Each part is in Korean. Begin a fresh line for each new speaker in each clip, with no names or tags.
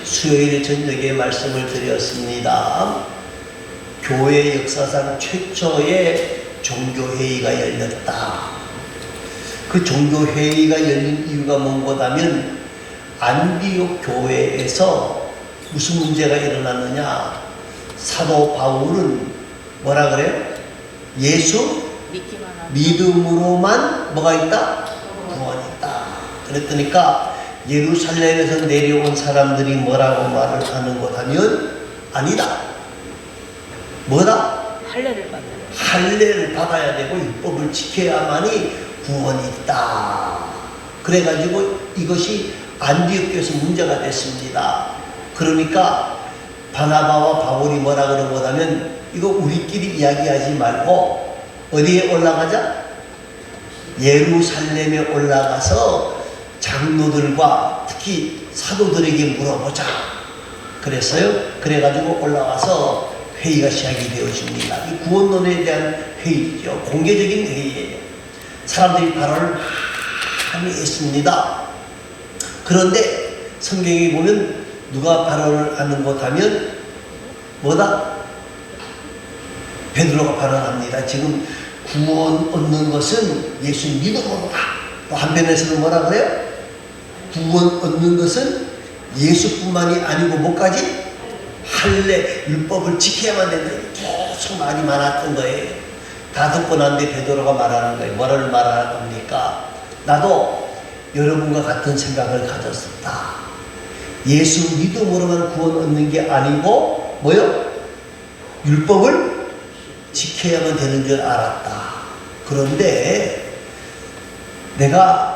수요일 저녁에 말씀을 드렸습니다. 교회 역사상 최초의 종교회의가 열렸다. 그 종교회의가 열린 이유가 뭔가하면 안디옥 교회에서 무슨 문제가 일어났느냐. 사도 바울은 뭐라 그래요? 예수 믿음으로만 뭐가 있다? 구원이 있다. 그랬더니까 예루살렘에서 내려온 사람들이 뭐라고 말을 하는 것 하면 아니다. 뭐다? 할례를 받아야 되고 율법을 지켜야만이 구원이 있다. 그래가지고 이것이 안디옥교에서 문제가 됐습니다. 그러니까 바나바와 바울이 뭐라 그런 거냐면 이거 우리끼리 이야기하지 말고 어디에 올라가자? 예루살렘에 올라가서 장로들과 특히 사도들에게 물어보자. 그랬어요. 그래가지고 올라와서 회의가 시작이 되어집니다. 이 구원론에 대한 회의죠. 공개적인 회의예요. 사람들이 발언을 많이 했습니다. 그런데 성경에 보면 누가 발언을 하는 것 하면 뭐다? 베드로가 발언합니다. 지금 구원 얻는 것은 예수 믿음으로다. 또 한편에서는 뭐라 그래요? 구원 얻는 것은 예수뿐만이 아니고 뭐까지? 할례, 율법을 지켜야만 된다. 계속 말이 많았던 거예요. 다 듣고 난 뒤에 베드로가 말하는 거예요. 뭐를 말합니까? 나도 여러분과 같은 생각을 가졌었다. 예수 믿음으로만 구원 얻는 게 아니고 뭐요? 율법을 지켜야만 되는 줄 알았다. 그런데 내가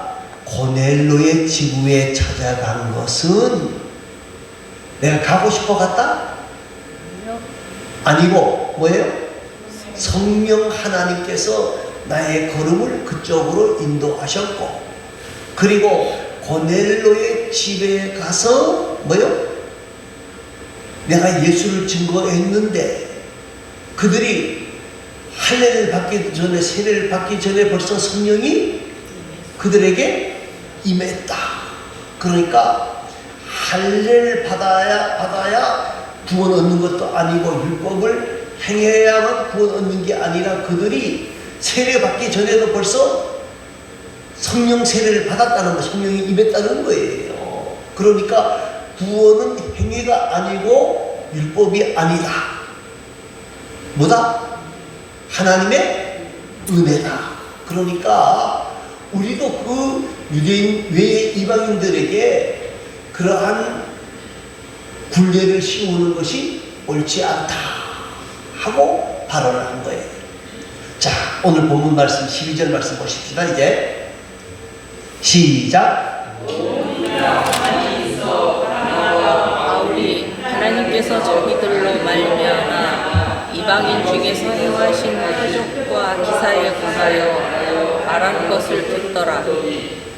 고넬로의 지구에 찾아간 것은 내가 가고 싶어 갔다? 아니고 뭐예요? 성령 하나님께서 나의 걸음을 그쪽으로 인도하셨고, 그리고 고넬로의 집에 가서 뭐요? 내가 예수를 증거했는데 그들이 할례를 받기 전에, 세례를 받기 전에 벌써 성령이 그들에게 임했다. 그러니까 할례를 받아야 구원 얻는 것도 아니고 율법을 행해야만 구원 얻는 게 아니라 그들이 세례 받기 전에도 벌써 성령 세례를 받았다는 거, 성령이 임했다는 거예요. 그러니까 구원은 행위가 아니고 율법이 아니다. 뭐다? 하나님의 은혜다. 그러니까 우리도 그 유대인 외의 이방인들에게 그러한 굴레를 씌우는 것이 옳지 않다 하고 발언을 한 거예요. 자, 오늘 본문 말씀 12절 말씀 보십시다. 이제 시작.
바울이 하나님께서 자기들로 말미암아 이방인 중에서 행하신 표적과 기사에 관하여 말하는 것을 듣더라.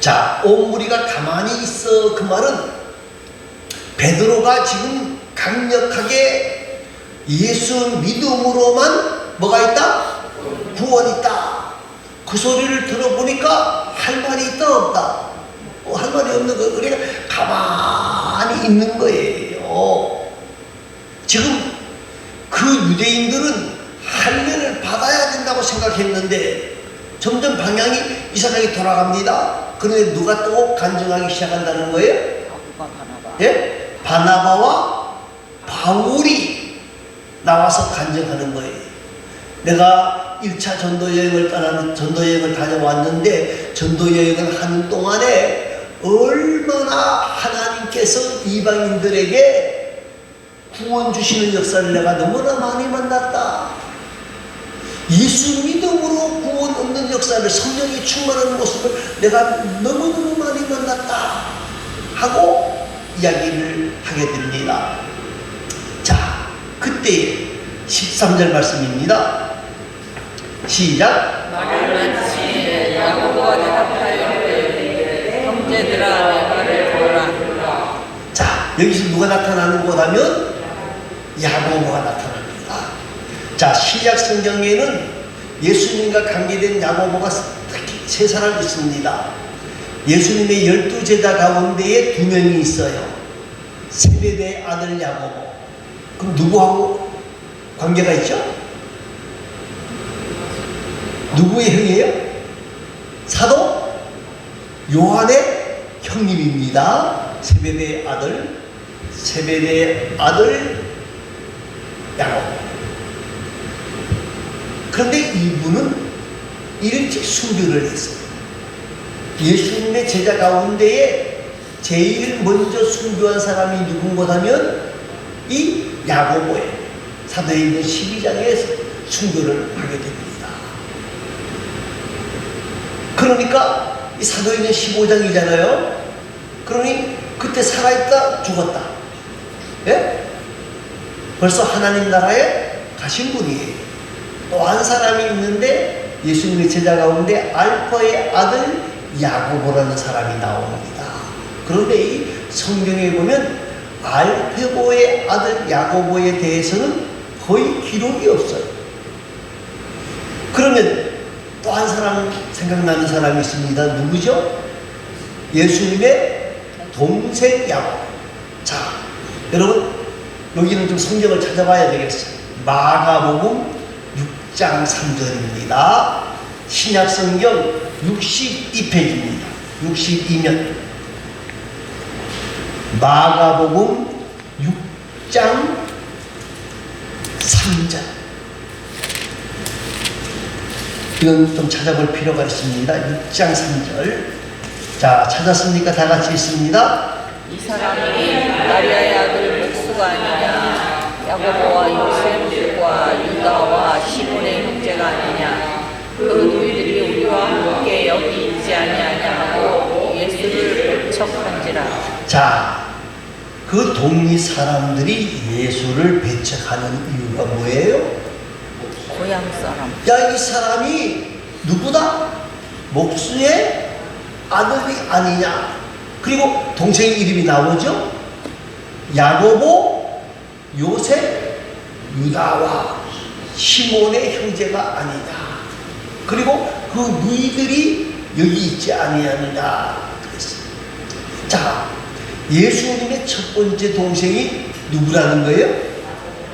자, 온 무리가 가만히 있어. 그 말은 베드로가 지금 강력하게 예수 믿음으로만 뭐가 있다? 구원이 있다. 그 소리를 들어보니까 할 말이 있다 없다? 할 말이 없는 거. 그러니까 가만히 있는 거예요. 지금 그 유대인들은 할례를 받아야 된다고 생각했는데 점점 방향이 이상하게 돌아갑니다. 그런데 누가 또 간증하기 시작한다는 거예요? 예? 바나바와 바울이 나와서 간증하는 거예요. 내가 1차 전도여행을 다녀왔는데 전도여행을 하는 동안에 얼마나 하나님께서 이방인들에게 구원 주시는 역사를 내가 너무나 많이 만났다. 예수 믿음으로 구원 얻는 역사를, 성령이 충만한 모습을 내가 너무너무 많이 만났다 하고 이야기를 하게 됩니다. 자, 그때 13절 말씀입니다. 시작.
말을 마치에 야고보가 대답하여 이르되 형제들아 내 말을 들으라.
자, 여기서 누가 나타나는 거라면 야고보가 나타납니다. 자, 신약 성경에는 예수님과 관계된 야고보가 특히 3사람 있습니다. 예수님의 12제자 가운데에 2명이 있어요. 세베대의 아들 야고보. 그럼 누구하고 관계가 있죠? 누구의 형이에요? 사도 요한의 형님입니다. 세베대의 아들 야고보. 그런데 이분은 일찍 순교를 했어요. 예수님의 제자 가운데에 제일 먼저 순교한 사람이 누군가 하면 이 야고보예요. 사도행전 12장에 순교를 하게 됩니다. 그러니까 이 사도행전 15장이잖아요. 그러니 그때 살아있다 죽었다. 예? 벌써 하나님 나라에 가신 분이에요. 또 한 사람이 있는데 예수님의 제자 가운데 알파의 아들 야고보라는 사람이 나옵니다. 그런데 이 성경에 보면 알페고의 아들 야고보에 대해서는 거의 기록이 없어요. 그러면 또 한 사람 생각나는 사람이 있습니다. 누구죠? 예수님의 동생 야고보. 자, 여러분 여기는 좀 성경을 찾아봐야 되겠어요. 마가복음 6장 3절입니다. 신약성경 62페이지입니다. 62면 마가복음 6장 3절. 이건 좀 찾아볼 필요가 있습니다. 6장 3절. 자, 찾았습니까? 다 같이 있습니다.
이 사람이 마리아의 아들 목수가 아니냐? 야고보와 요셉과 유다와 시몬의 형제가 아니냐? 그 너희들이 우리와 함께 여기 있지 아니하냐고 예수를 배척한지라.
자, 그 동리 사람들이 예수를 배척하는 이유가 뭐예요?
고향 사람.
야, 이 사람이 누구다? 목수의 아들이 아니냐? 그리고 동생 이름이 나오죠? 야고보, 요셉, 유다와 시몬의 형제가 아니냐? 그리고 그 너희들이 여기 있지 아니하느냐? 그랬어요. 자, 예수님의 첫 번째 동생이 누구라는 거예요?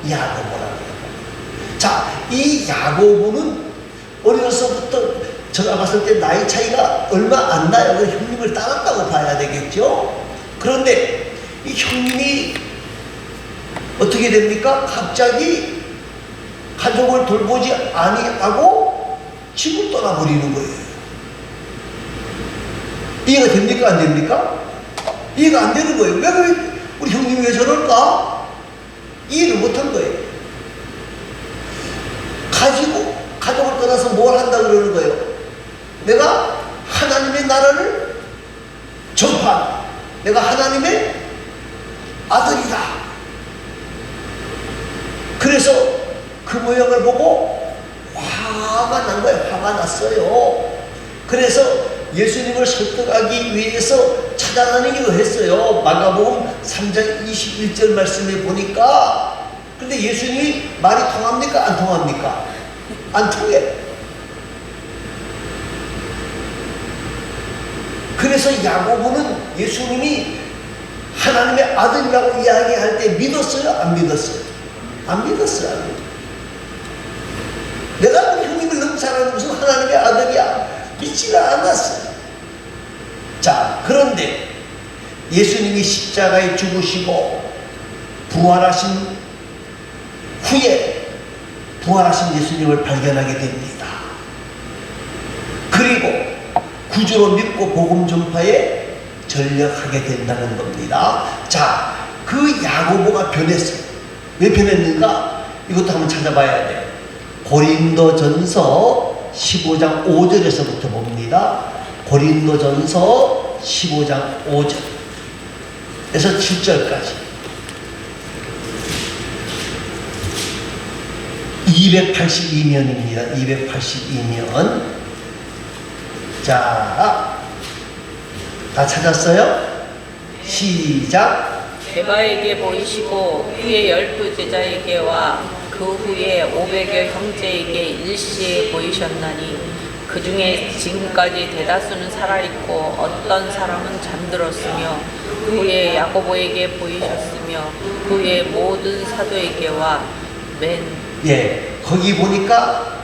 야고보라는 거예요. 자, 이 야고보는 어려서부터 제가 봤을 때 나이 차이가 얼마 안 나요. 형님을 따랐다고 봐야 되겠죠. 그런데 이 형님이 어떻게 됩니까? 갑자기 가족을 돌보지 아니하고 집을 떠나버리는 거예요. 이해가 됩니까? 안 됩니까? 이해가 안 되는 거예요. 왜 우리 형님이 왜 저럴까? 이해를 못한 거예요. 가족을 떠나서 뭘 한다 그러는 거예요? 내가 하나님의 나라를 전파한다. 내가 하나님의 아들이다. 그래서 그 모양을 보고 화가 난 거예요. 화가 났어요. 그래서 예수님을 설득하기 위해서 찾아다니기도 했어요. 마가복음 3장 21절 말씀에 보니까. 근데 예수님이 말이 통합니까? 안 통합니까? 안 통해. 그래서 야고보는 예수님이 하나님의 아들이라고 이야기할 때 믿었어요? 안 믿었어요? 안 믿었어요. 내가 우리 형님을 너무 잘하는 무슨 하나님의 아들이야? 믿지가 않았어요. 자, 그런데 예수님이 십자가에 죽으시고 부활하신 후에 부활하신 예수님을 발견하게 됩니다. 그리고 구주로 믿고 복음 전파에 전력하게 된다는 겁니다. 자, 그 야고보가 변했어요. 왜 변했는가? 이것도 한번 찾아봐야 돼요. 고린도전서 15장 5절에서부터 봅니다. 고린도전서 15장 5절에서 7절까지 282면입니다. 282면. 자, 다 찾았어요? 시작.
제바에게 보이시고 후에 12제자에게와 그 후에 500여 형제에게 일시에 보이셨나니 그 중에 지금까지 대다수는 살아있고 어떤 사람은 잠들었으며 그 후에 야고보에게 보이셨으며 그 후에 모든 사도에게와
예, 거기 보니까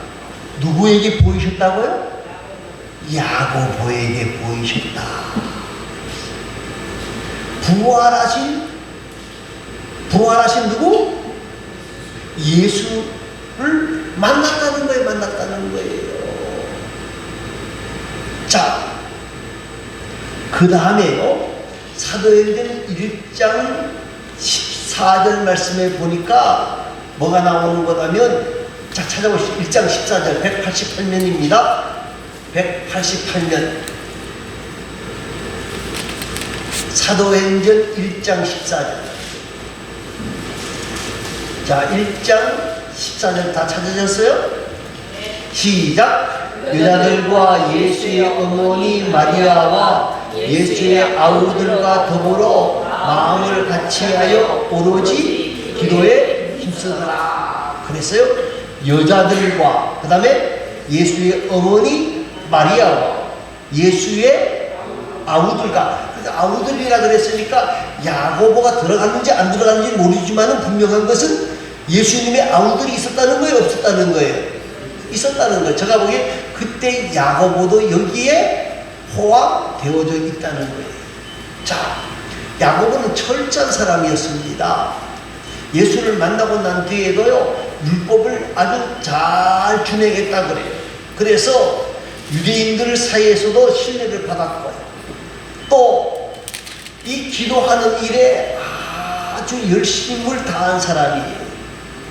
누구에게 보이셨다고요? 야고보에게 보이셨다. 부활하신 누구? 예수를 만났다는 거예요. 자, 그 다음에요. 사도행전 1장 14절 말씀에 보니까 뭐가 나오는 거라면, 자, 찾아보시죠. 1장 14절, 188면입니다. 188면. 사도행전 1장 14절. 자, 1장 14절 다 찾으셨어요? 시작! 여자들과 예수의 어머니 마리아와 예수의 아우들과 더불어 마음을 같이하여 오로지 기도에 힘쓰더라. 그랬어요? 여자들과, 그 다음에 예수의 어머니 마리아와 예수의 아우들과. 아우들이라 그랬으니까 야고보가 들어갔는지 안 들어갔는지 모르지만 분명한 것은 예수님의 아우들이 있었다는 거예요, 없었다는 거예요? 있었다는 거예요. 제가 보기에 그때 야고보도 여기에 포함되어져 있다는 거예요. 자, 야고보는 철저한 사람이었습니다. 예수를 만나고 난 뒤에도요, 율법을 아주 잘 준행했다 그래요. 그래서 유대인들 사이에서도 신뢰를 받았고요. 또 이 기도하는 일에 아주 열심을 다한 사람이에요.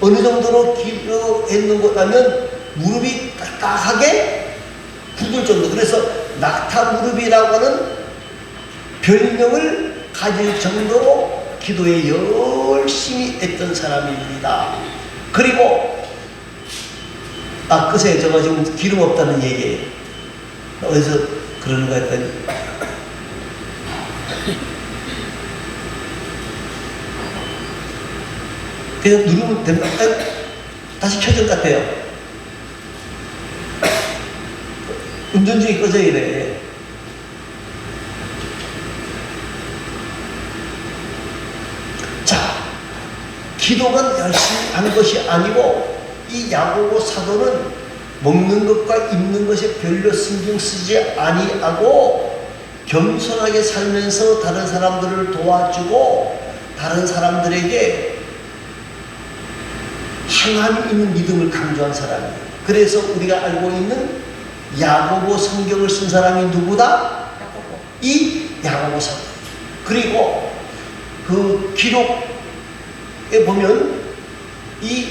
어느 정도로 기도했는 것 하면 무릎이 딱딱하게 굳을 정도. 그래서 낙타 무릎이라고 하는 별명을 가질 정도로 기도에 열심히 했던 사람입니다. 그리고 글쎄, 저거 지금 기름 없다는 얘기예요. 어디서 그러는 거 했더니 그냥 누르면 됩니다. 다시 켜질 것 같아요. 운전 중에 꺼져 이래. 자, 기도만 열심히 한 것이 아니고 이 야고보 사도는 먹는 것과 입는 것에 별로 신경 쓰지 아니하고 겸손하게 살면서 다른 사람들을 도와주고 다른 사람들에게 하나님 있는 믿음을 강조한 사람이에요. 그래서 우리가 알고 있는 야고보 성경을 쓴 사람이 누구다? 이 야고보 사도. 그리고 그 기록에 보면 이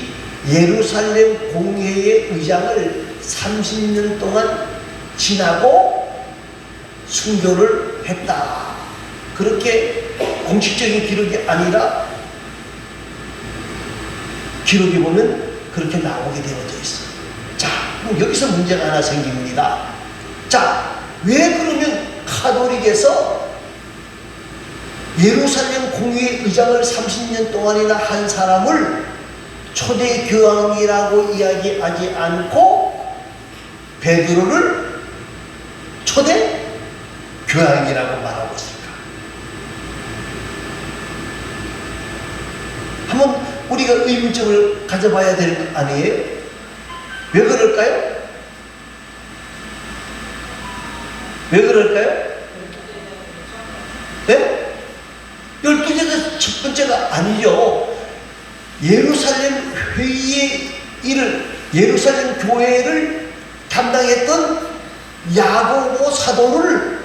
예루살렘 공회의 의장을 30년 동안 지나고 순교를 했다. 그렇게 공식적인 기록이 아니라 기록에 보면 그렇게 나오게 되어져 있어요. 자, 그럼 여기서 문제가 하나 생깁니다. 자, 왜 그러면 가톨릭에서 예루살렘 공회의 의장을 30년 동안이나 한 사람을 초대 교황이라고 이야기하지 않고 베드로를 초대 교황이라고 말하고 있을까? 한번 우리가 의문점을 가져봐야 될 거 아니에요? 왜 그럴까요? 왜 그럴까요? 네? 12제가 첫 번째가 아니죠. 예루살렘 회의의 일을, 예루살렘 교회를 담당했던 야고보 사도를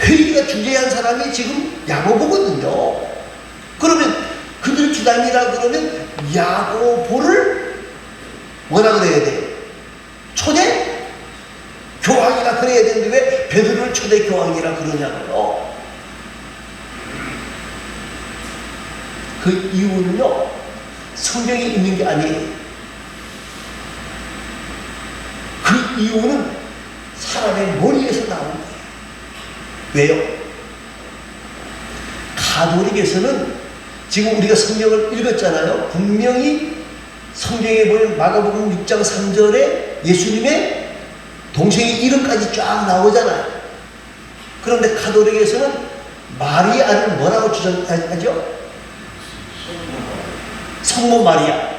회의가 주재한 사람이 지금 야고보거든요. 그러면 그들 주당이라 그러면 야고보를 뭐라 그래야 돼요? 초대 교황이라 그래야 되는데 왜 베드로를 초대 교황이라 그러냐고요? 그 이유는요, 성경에 있는 게 아니에요. 그 이유는 사람의 머리에서 나온 거예요. 왜요? 가톨릭에서는 지금 우리가 성경을 읽었잖아요. 분명히 성경에 보면 마가복음 6장 3절에 예수님의 동생의 이름까지 쫙 나오잖아요. 그런데 가톨릭에서는 마리아를 뭐라고 주장하죠? 성모 마리아.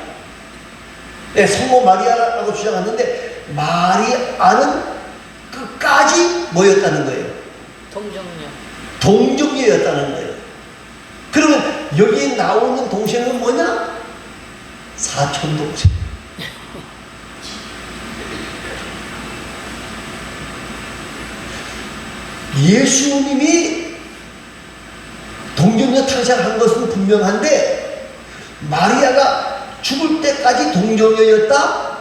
네, 성모 마리아라고 주장하는데 마리아는 끝까지 뭐였다는 거예요?
동정녀.
동정녀였다는 거예요. 그러면 여기 나오는 동생은 뭐냐? 사촌 동생. 예수님이 동정녀 탄생한 것은 분명한데 마리아가 죽을 때까지 동정녀였다?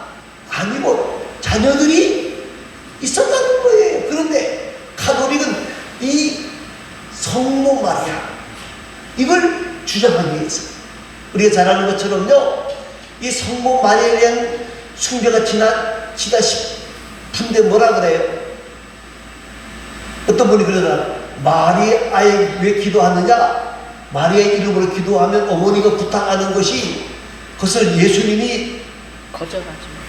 아니고 자녀들이 있었다는 거예요. 그런데 가톨릭은 이 성모 마리아 이걸 주장하기 위해서 우리가 잘 아는 것처럼요, 이 성모 마리아에 대한 숭배가 지나치다 싶은데 뭐라 그래요? 어떤 분이 그러더라. 마리아에 왜 기도하느냐? 마리아의 이름으로 기도하면 어머니가 부탁하는 것이 그것을 예수님이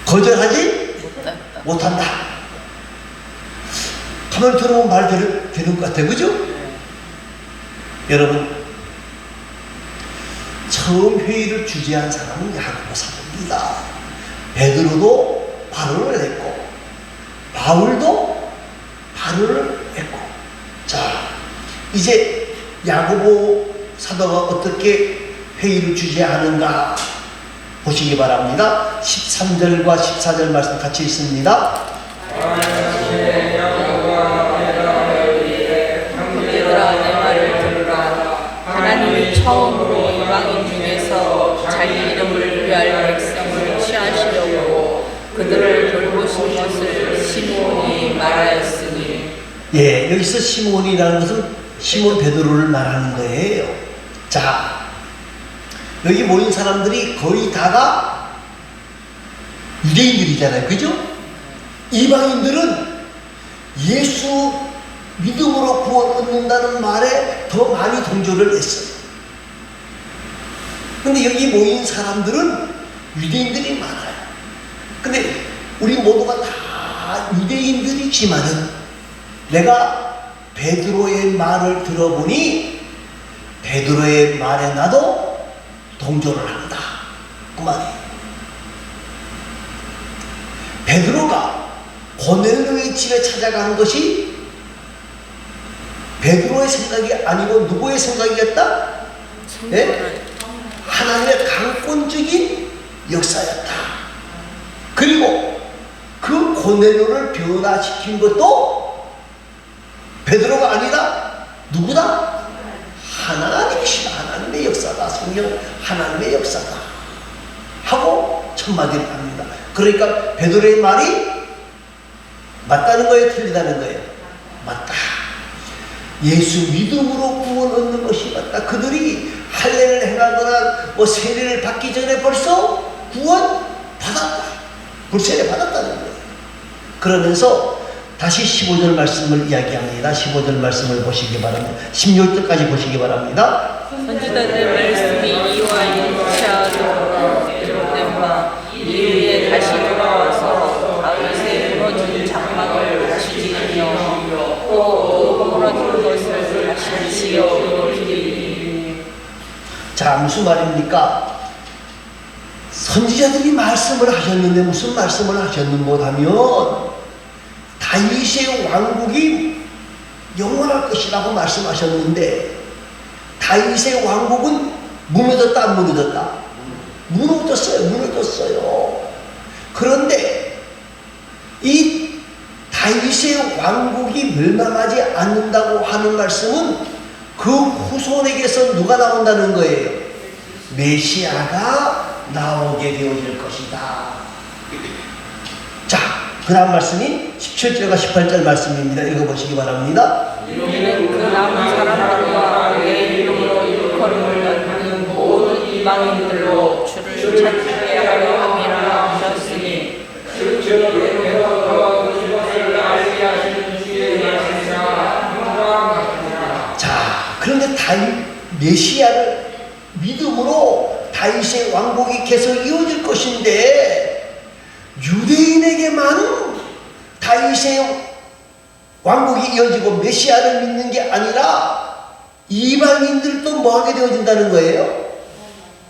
거절하지 못한다. 가만히 들어보면 말 되는 것 같아요. 그죠? 여러분, 처음 회의를 주재한 사람은 야고보 사도입니다. 베드로도 발언을 했고 바울도 발언을 했고, 자, 이제 야고보 사도가 어떻게 회의를 주재하는가 보시기 바랍니다. 13절과 14절 말씀 같이 있습니다.
형제들아, 내 말을 들으라. 하나님이 처음으로 이방인 중에서 자기 이름을 위할 백성을 취하시려고 그들을 돌보신 것을 시므온이 말하였으니.
예, 여기서 시몬이라는 것은 시몬 베드로를 말하는 거예요. 자, 여기 모인 사람들이 거의 다가 유대인들이잖아요. 그죠? 이방인들은 예수 믿음으로 구원 얻는다는 말에 더 많이 동조를 했어요. 근데 여기 모인 사람들은 유대인들이 많아요. 근데 우리 모두가 다 유대인들이지만은 내가 베드로의 말을 들어보니 베드로의 말에 나도 동조를 한다. 그 말이에요. 베드로가 고넬료의 집에 찾아간 것이 베드로의 생각이 아니고 누구의 생각이었다? 네? 하나님의 강권적인 역사였다. 그리고 그 고넬료를 변화시킨 것도 베드로가 아니라 누구다? 하나님이시다. 하나님의 역사다. 성령 하나님의 역사다 하고 첫마디를 합니다. 그러니까 베드로의 말이 맞다는 거예요? 틀리다는 거예요? 맞다. 예수 믿음으로 구원 얻는 것이 맞다. 그들이 할례를 행하거나 뭐 세례를 받기 전에 벌써 구원 받았다. 불세례 받았다는 거예요. 그러면서 다시 15절 말씀을 이야기합니다. 15절 말씀을 보시기 바랍니다. 16절까지 보시기 바랍니다.
선지자들의 말씀이 이와 일치하도록 기록된 바 이후에 다시 돌아와서 다윗의 무너진 장막을 다시 지으며 또 무너진 것을 다시 지어 이루리니. 자,
무슨 말입니까? 선지자들이 말씀을 하셨는데 무슨 말씀을 하셨는가 하면 다윗의 왕국이 영원할 것이라고 말씀하셨는데 다윗의 왕국은 무너졌다 안 무너졌다? 무너졌어요. 그런데 이 다윗의 왕국이 멸망하지 않는다고 하는 말씀은 그 후손에게서 누가 나온다는 거예요? 메시아가 나오게 되어질 것이다. 자, 그 다음 말씀이 17절과 18절 말씀입니다. 읽어보시기 바랍니다.
이는 그 남은 사람들과 내 이름으로 일컬음을 받는 모든 이방인들로 주를 찾게 하려 함이라 하셨으니.
자, 그런데 다윗 메시아를 믿음으로 다윗의 왕국이 계속 이어질 것인데 유대인에게만 다윗의 왕국이 이어지고 메시아를 믿는 게 아니라 이방인들도 뭐하게 되어진다는 거예요?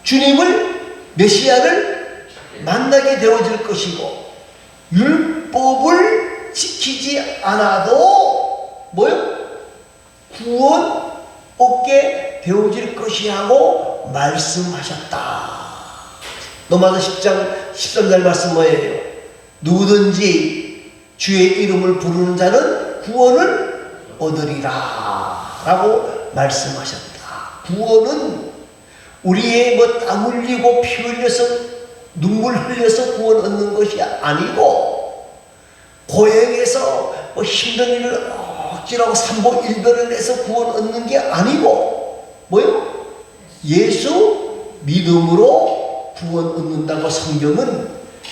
주님을, 메시아를 만나게 되어질 것이고, 율법을 지키지 않아도 뭐요? 구원 얻게 되어질 것이라고 말씀하셨다. 로마서 10장 13절 말씀 뭐예요? 누구든지 주의 이름을 부르는 자는 구원을 얻으리라 라고 말씀하셨다. 구원은 우리의 뭐 땀 흘리고 피 흘려서 눈물 흘려서 구원 얻는 것이 아니고, 고행해서 뭐 힘든 일을 억지로 삼보일변을 해서 구원 얻는 게 아니고, 뭐요? 예수 믿음으로 구원 얻는다고 성경은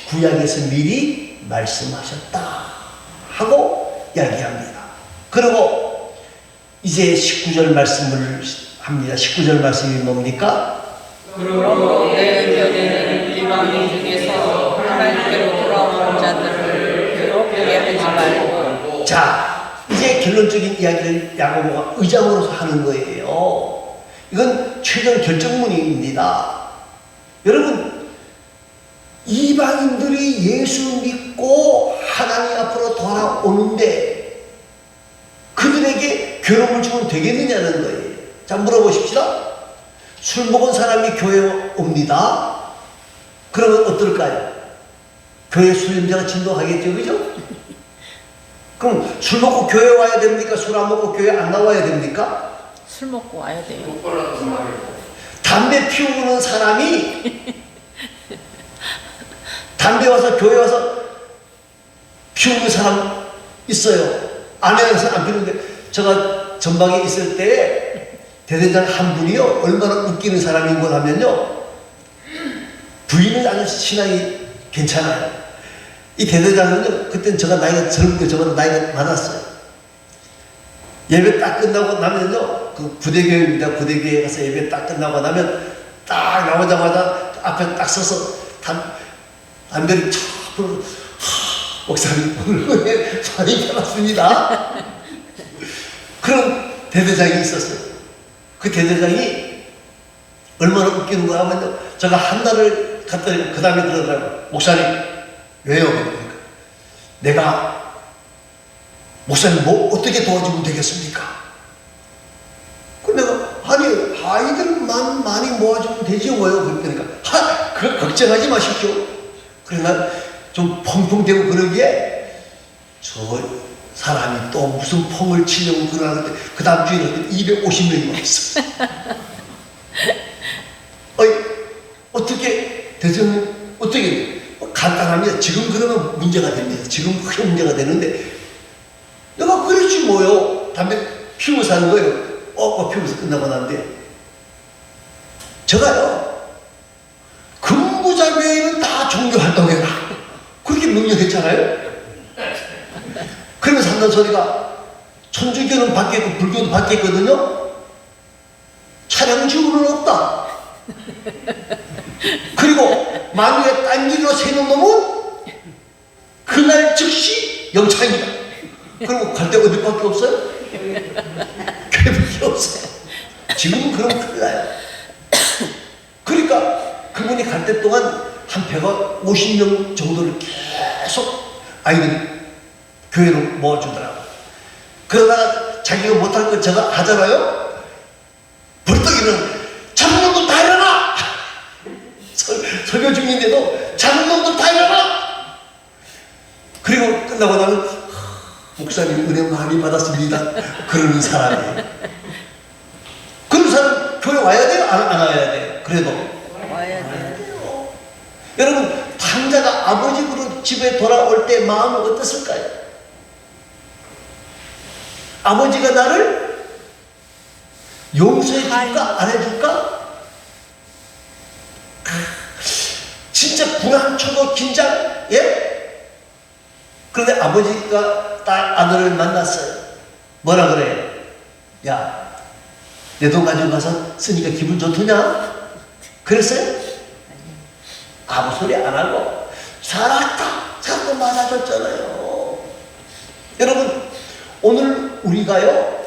구약에서 미리 말씀하셨다 하고 이야기합니다. 그리고 이제 19절 말씀을 합니다. 19절 말씀이 뭡니까?
그러므로 내 의견에는 이방인 중에서 하나님께로 돌아오는 자들을 괴롭게 하지 말고.
자, 이제 결론적인 이야기를 야고보가 의장으로서 하는 거예요. 이건 최종 결정문입니다. 여러분, 이방인들이 예수 믿고 하나님 앞으로 돌아오는데 그들에게 괴로움을 주면 되겠느냐는 거예요. 자, 물어보십시다. 술 먹은 사람이 교회에 옵니다. 그러면 어떨까요? 교회 수련자가 진동하겠죠, 그죠? 그럼 술 먹고 교회 와야 됩니까? 술 안 먹고 교회 안 나와야 됩니까?
술 먹고 와야 돼요.
담배 피우는 사람이 담배 와서 교회 와서 피우는 사람 있어요. 안 하는 사람 안 피우는데, 제가 전방에 있을 때 대대장 한 분이요, 얼마나 웃기는 사람인 걸 하면요, 부인은 아주 신앙이 괜찮아요. 이 대대장은요, 그때는 제가 나이가 젊고 저보다 나이가 많았어요. 예배 딱 끝나고 나면요, 그 부대교회입니다. 부대교회 가서 예배 딱 끝나고 나면 딱 나오자마자 앞에 딱 서서 담배를 쫙 불고, 목사님 오늘 많이 편났습니다. 그런 대대장이 있었어요. 그 대대장이 얼마나 웃기는 거 하면요, 제가 한 달을 갔더니 그 다음에 그러더라고요. 목사님 왜요? 그러니까 내가 목사님 뭐 어떻게 도와주면 되겠습니까? 그 내가 아니 아이들만 많이 모아주면 되지 뭐요? 그러니까 그거 걱정하지 마십시오. 그러나 좀 펑펑대고 그러기에 저 사람이 또 무슨 펑을 치려고 그러는데 그 다음 주에는 250명이 왔어. 어떻게 대통령 어떻게 간단합니다. 지금 그러면 문제가 됩니다. 지금 크게 문제가 되는데 내가 그렇지 뭐요. 담배 피우면서 하는 거예요. 피우면서 끝나고 나는데 제가요 근무자 외에는 다 종교활동해라 그렇게 명령했잖아요. 그러면서 한다는 소리가 천주교는 바뀌었고 불교도 바뀌었거든요. 차량 지원은 없다. 그리고 만약에 딴 길로 새는 놈은 그날 즉시 영창이다. 그리고 갈 데 어디밖에 없어요? 교회밖에 없어요. 지금은 그럼 큰일 나요. 그러니까 그분이 갈 때 동안 한 150명 정도를 계속 아이들이 교회로 모아주더라고요. 그러다가 자기가 못할 거 제가 하잖아요. 벌떡 일어나. 작은 놈들 다 일어나! 설교 중인데도 작은 놈들 다 일어나! 그리고 끝나고 나면 목사님 은혜 많이 받았습니다. 그러는 사람이에요. 그런 사람 교회 와야 돼요? 안 와야 돼요? 그래도
와야 돼요.
여러분, 당자가 아버지로 집에 돌아올 때 마음은 어떻을까요? 아버지가 나를 용서해 줄까? 안 해줄까? 진짜 불안초도 긴장? 예? 그런데 아버지가 딱 아들을 만났어요. 뭐라 그래요? 야, 내 돈 가지고 가서 쓰니까 기분 좋더냐? 그랬어요? 아무 소리 안 하고 살았다 자꾸 맞아줬잖아요. 여러분, 오늘 우리가요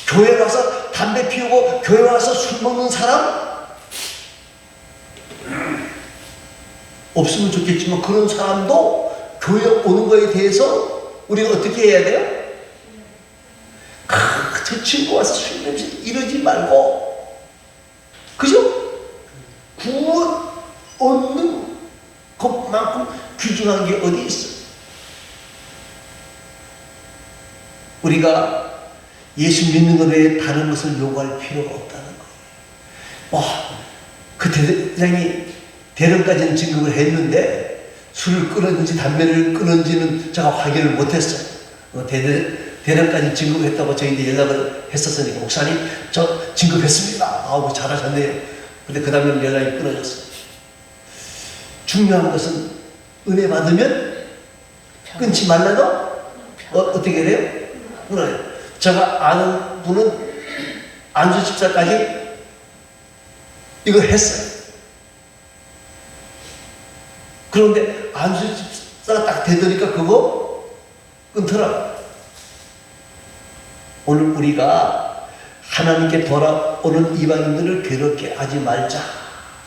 교회 가서 담배 피우고 교회 와서 술 먹는 사람? 없으면 좋겠지만 그런 사람도 교회 오는 거에 대해서 우리가 어떻게 해야 돼요? 저 친구 와서 술 냄새 이러지 말고, 그죠? 구원 얻는 것만큼 귀중한 게 어디 있어? 우리가 예수 믿는 것 외에 다른 것을 요구할 필요가 없다는 거예요. 그 대장이 대령까지는 진급을 했는데 술을 끊었는지 담배를 끊었는지는 제가 확인을 못했어요. 대령까지 진급했다고 저희한테 연락을 했었으니까, 목사님 저 진급했습니다 하고 잘하셨네요. 근데 그 다음에 연락이 끊어졌어요. 중요한 것은 은혜 받으면 끊지 말라도 어떻게 돼요? 끊어요. 제가 아는 분은 안수 집사까지 이거 했어요. 그런데 안수 집사가 딱 되더니까 그거 끊더라고요. 오늘 우리가 하나님께 돌아오는 이방인들을 괴롭게 하지 말자.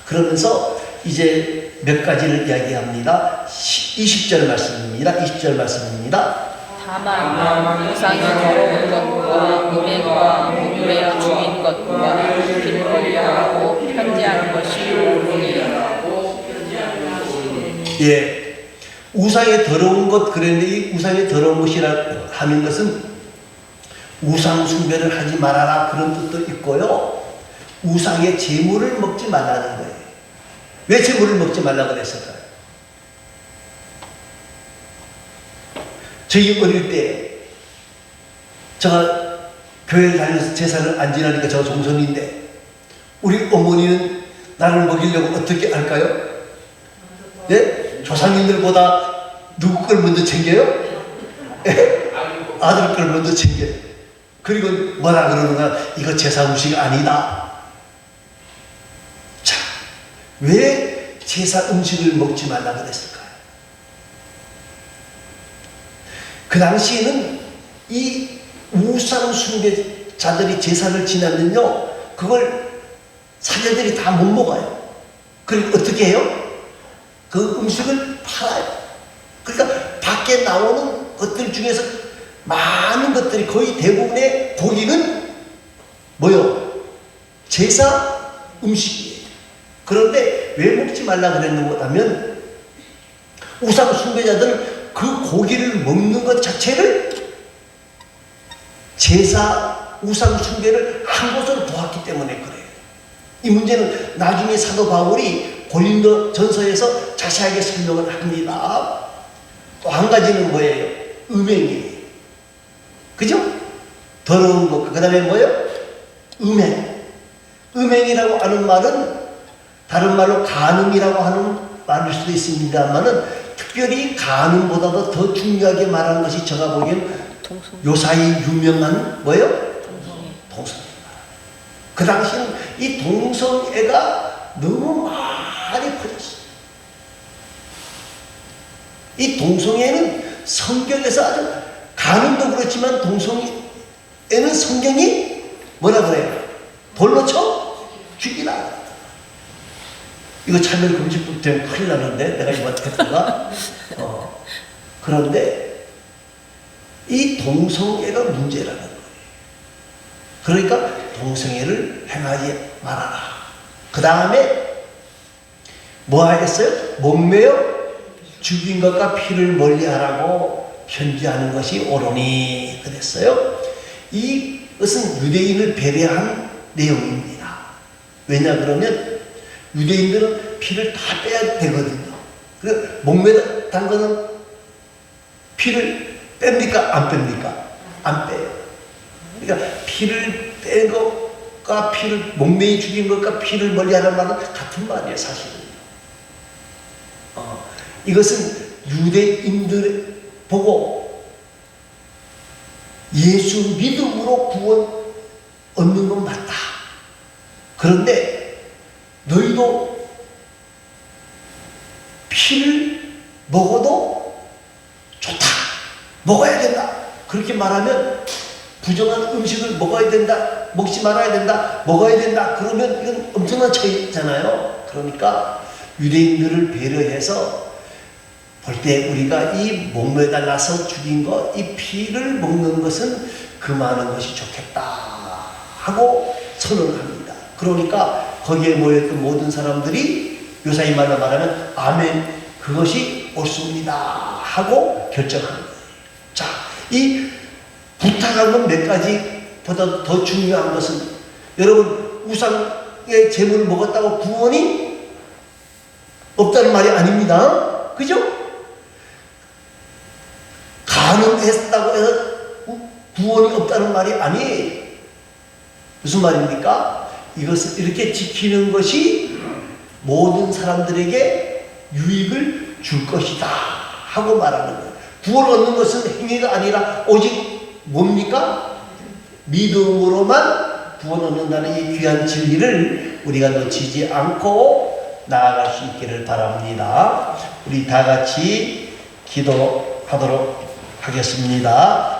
그러면서 이제 몇 가지를 이야기합니다. 20절 말씀입니다. 20절 말씀입니다.
다만 우상이 더러운 것과 음행과 목매어 죽인 것과 피를 흘려하고 편지하는 것이 옳으니.
예, 우상의 더러운 것, 그런데 이 우상의 더러운 것이라 하는 것은 우상 숭배를 하지 말아라 그런 뜻도 있고요. 우상의 제물을 먹지 말라는 거예요. 왜 제물을 먹지 말라고 그랬을까요? 저희 어릴 때 제가 교회를 다니면서 제사를 안 지나니까 제가 종손인데 우리 어머니는 나를 먹이려고 어떻게 할까요? 예? 조상님들보다 누구 걸 먼저 챙겨요? 예? 아들 걸 먼저 챙겨요. 그리고 뭐라 그러는가? 이거 제사 음식 아니다. 자, 왜 제사 음식을 먹지 말라 그랬을까요? 그 당시에는 이 우상 숭배자들이 제사를 지나면요, 그걸 사제들이 다 못 먹어요. 그리고 어떻게 해요? 그 음식을 팔아요. 그러니까 밖에 나오는 것들 중에서 많은 것들이, 거의 대부분의 고기는 뭐요? 제사 음식이에요. 그런데 왜 먹지 말라 그랬는가 하면 우상 숭배자들은 그 고기를 먹는 것 자체를 제사 우상 숭배를 한 곳으로 보았기 때문에 그래요. 이 문제는 나중에 사도 바울이 고린도 전서에서 자세하게 설명을 합니다. 또 한 가지는 뭐예요? 음행이에요. 그죠? 더러운 것. 그 다음에 뭐예요? 음행. 음행이라고 하는 말은 다른 말로 간음이라고 하는 말일 수도 있습니다만은 특별히 간음보다도 더 중요하게 말하는 것이 제가 보기엔 요사이 유명한 뭐예요? 동성애. 그 당시는 이 동성애가 너무 많이 퍼졌어요. 이 동성애는 성경에서 아주, 간음도 그렇지만 동성애는 성경이 뭐라 그래요? 돌로 쳐 죽이라. 이거 차별금지법 때문에 큰일 나는데 내가 이번 했다가 그런데 이 동성애가 문제라는 거예요. 그러니까 동성애를 행하지 말아라. 그 다음에 뭐 하겠어요? 목매어 죽인 것과 피를 멀리하라고 편지하는 것이 옳으니 그랬어요. 이것은 유대인을 배려한 내용입니다. 왜냐 그러면 유대인들은 피를 다 빼야 되거든요. 그 목매단 거는 피를 뺍니까? 안 뺍니까? 안 빼요. 그러니까 피를 뺀 것과 피를, 목매이 죽인 것과 피를 멀리하는 말은 같은 말이에요, 사실은. 이것은 유대인들 보고 예수 믿음으로 구원 얻는 건 맞다. 그런데 너희도 피를 먹어도 좋다. 먹어야 된다. 그렇게 말하면 부정한 음식을 먹어야 된다. 먹지 말아야 된다, 먹어야 된다, 그러면 이건 엄청난 차이잖아요. 그러니까 유대인들을 배려해서 볼 때 우리가 이 목매달라서 죽인 것, 이 피를 먹는 것은 금하는 것이 좋겠다 하고 선언합니다. 그러니까 거기에 모였던 모든 사람들이 요사이 말로 말하면 아멘, 그것이 옳습니다 하고 결정합니다. 자, 이 부탁한 건 몇 가지보다 더 중요한 것은, 여러분 우상의 제물을 먹었다고 구원이 없다는 말이 아닙니다. 그죠? 가능했다고 해서 구원이 없다는 말이 아니에요. 무슨 말입니까? 이것을 이렇게 지키는 것이 모든 사람들에게 유익을 줄 것이다 하고 말하는 거예요. 구원을 얻는 것은 행위가 아니라 오직 뭡니까? 믿음으로만 구원 얻는다는 이 귀한 진리를 우리가 놓치지 않고 나아갈 수 있기를 바랍니다. 우리 다 같이 기도하도록 하겠습니다.